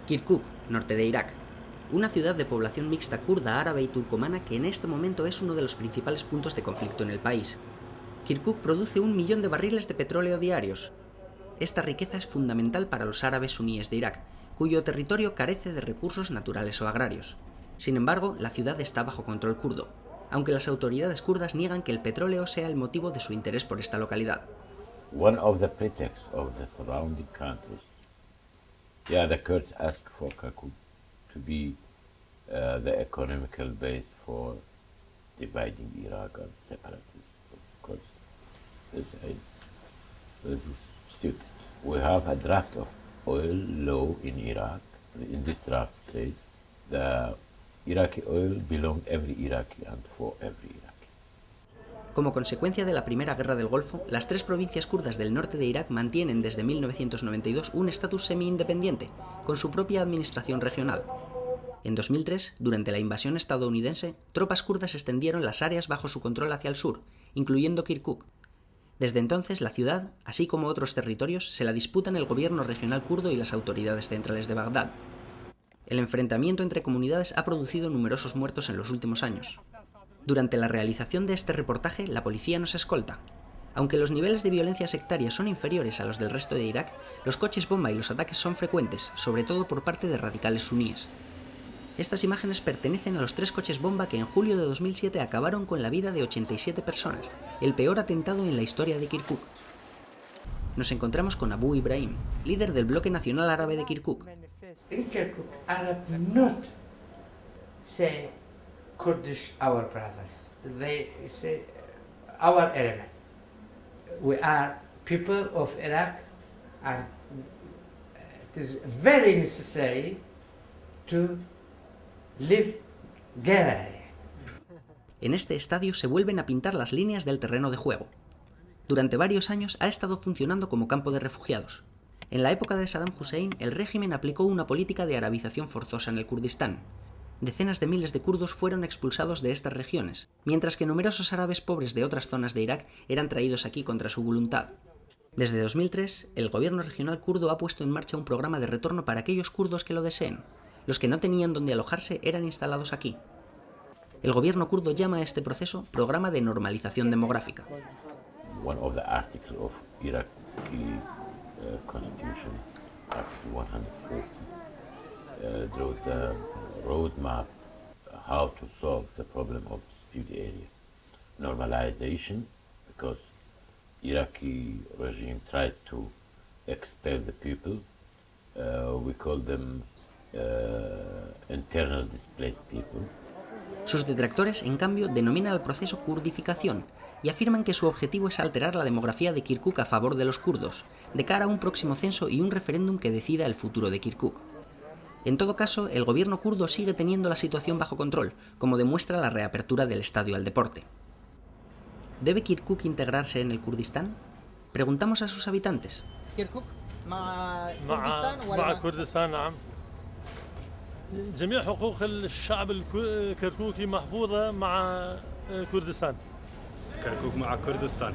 Kirkuk, norte de Irak. Una ciudad de población mixta kurda, árabe y turcomana que en este momento es uno de los principales puntos de conflicto en el país. Kirkuk produce 1 millón de barriles de petróleo diarios. Esta riqueza es fundamental para los árabes suníes de Irak, cuyo territorio carece de recursos naturales o agrarios. Sin embargo, la ciudad está bajo control kurdo, aunque las autoridades kurdas niegan que el petróleo sea el motivo de su interés por esta localidad. One of the pretexts of the surrounding countries, the Kurds ask for Kirkuk to be the economical base for dividing Iraq and separatists. Of course, this is stupid. We have a draft of oil law in Iraq. In this draft says the Iraqi oil belongs every Iraqi and for every Iraqi. Como consecuencia de la Primera Guerra del Golfo, las 3 provincias kurdas del norte de Irak mantienen desde 1992 un estatus semi-independiente, con su propia administración regional. En 2003, durante la invasión estadounidense, tropas kurdas extendieron las áreas bajo su control hacia el sur, incluyendo Kirkuk. Desde entonces, la ciudad, así como otros territorios, se la disputan el gobierno regional kurdo y las autoridades centrales de Bagdad. El enfrentamiento entre comunidades ha producido numerosos muertos en los últimos años. Durante la realización de este reportaje, la policía nos escolta. Aunque los niveles de violencia sectaria son inferiores a los del resto de Irak, los coches bomba y los ataques son frecuentes, sobre todo por parte de radicales suníes. Estas imágenes pertenecen a los 3 coches bomba que en julio de 2007 acabaron con la vida de 87 personas, el peor atentado en la historia de Kirkuk. Nos encontramos con Abu Ibrahim, líder del bloque nacional árabe de Kirkuk. In Kirkuk, Arab not say Kurdish our brothers. They say our element. We are people of Iraq, and it is very necessary to live together. En este estadio se vuelven a pintar las líneas del terreno de juego. Durante varios años ha estado funcionando como campo de refugiados. En la época de Saddam Hussein, el régimen aplicó una política de arabización forzosa en el Kurdistán. Decenas de miles de kurdos fueron expulsados de estas regiones, mientras que numerosos árabes pobres de otras zonas de Irak eran traídos aquí contra su voluntad. Desde 2003, el gobierno regional kurdo ha puesto en marcha un programa de retorno para aquellos kurdos que lo deseen. Los que no tenían donde alojarse eran instalados aquí. El gobierno kurdo llama a este proceso Programa de Normalización Demográfica. One of the articles of Iraqi Constitution, Article 140, draws the roadmap how to solve the problem of dispute area. Normalization, because Iraqi regime tried to expel the people. We call them internal displaced people. Sus detractores, en cambio, denominan al proceso kurdificación y afirman que su objetivo es alterar la demografía de Kirkuk a favor de los kurdos, de cara a un próximo censo y un referéndum que decida el futuro de Kirkuk. En todo caso, el gobierno kurdo sigue teniendo la situación bajo control, como demuestra la reapertura del estadio al deporte. ¿Debe Kirkuk integrarse en el Kurdistán? Preguntamos a sus habitantes. كركوك مع كردستان ولا مع كردستان نعم. جميع حقوق الشعب الكركوكي محفوظة مع كردستان. كركوك مع كردستان.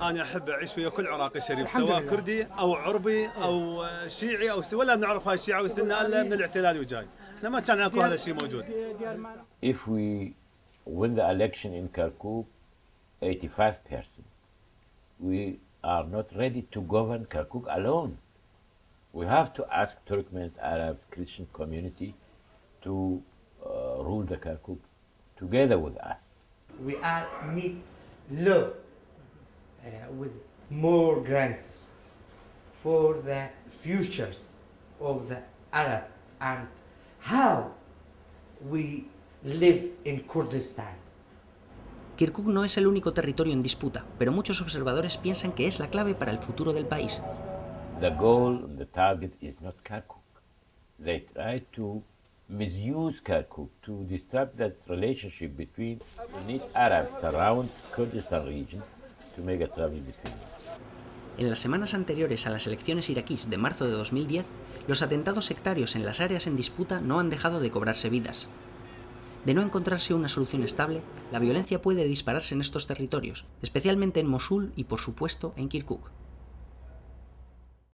أنا أحب أعيش ويا كل عراقي شريف سواء كردي أو عربي أو شيعي أو ولا نعرف هاي الشيعة والسنة إلا من الاحتلال وجاي. إحنا ما كان أكو هذا الشيء موجود. If we win the election in Kirkuk, 85%, we are not ready to govern Kirkuk alone. We have to ask Turkmens, Arabs, Christian community to rule the Kirkuk together with us. We need law with more grants for the futures of the Arab and how we live in Kurdistan. Kirkuk no es el único territorio en disputa, pero muchos observadores piensan que es la clave para el futuro del país. The goal, the target is not Kirkuk. They try to misuse Kirkuk to disrupt that relationship between Sunni Arabs around Kurdistan region to make a trouble between them. En las semanas anteriores a las elecciones iraquíes de marzo de 2010, los atentados sectarios en las áreas en disputa no han dejado de cobrarse vidas. De no encontrarse una solución estable, la violencia puede dispararse en estos territorios, especialmente en Mosul y, por supuesto, en Kirkuk.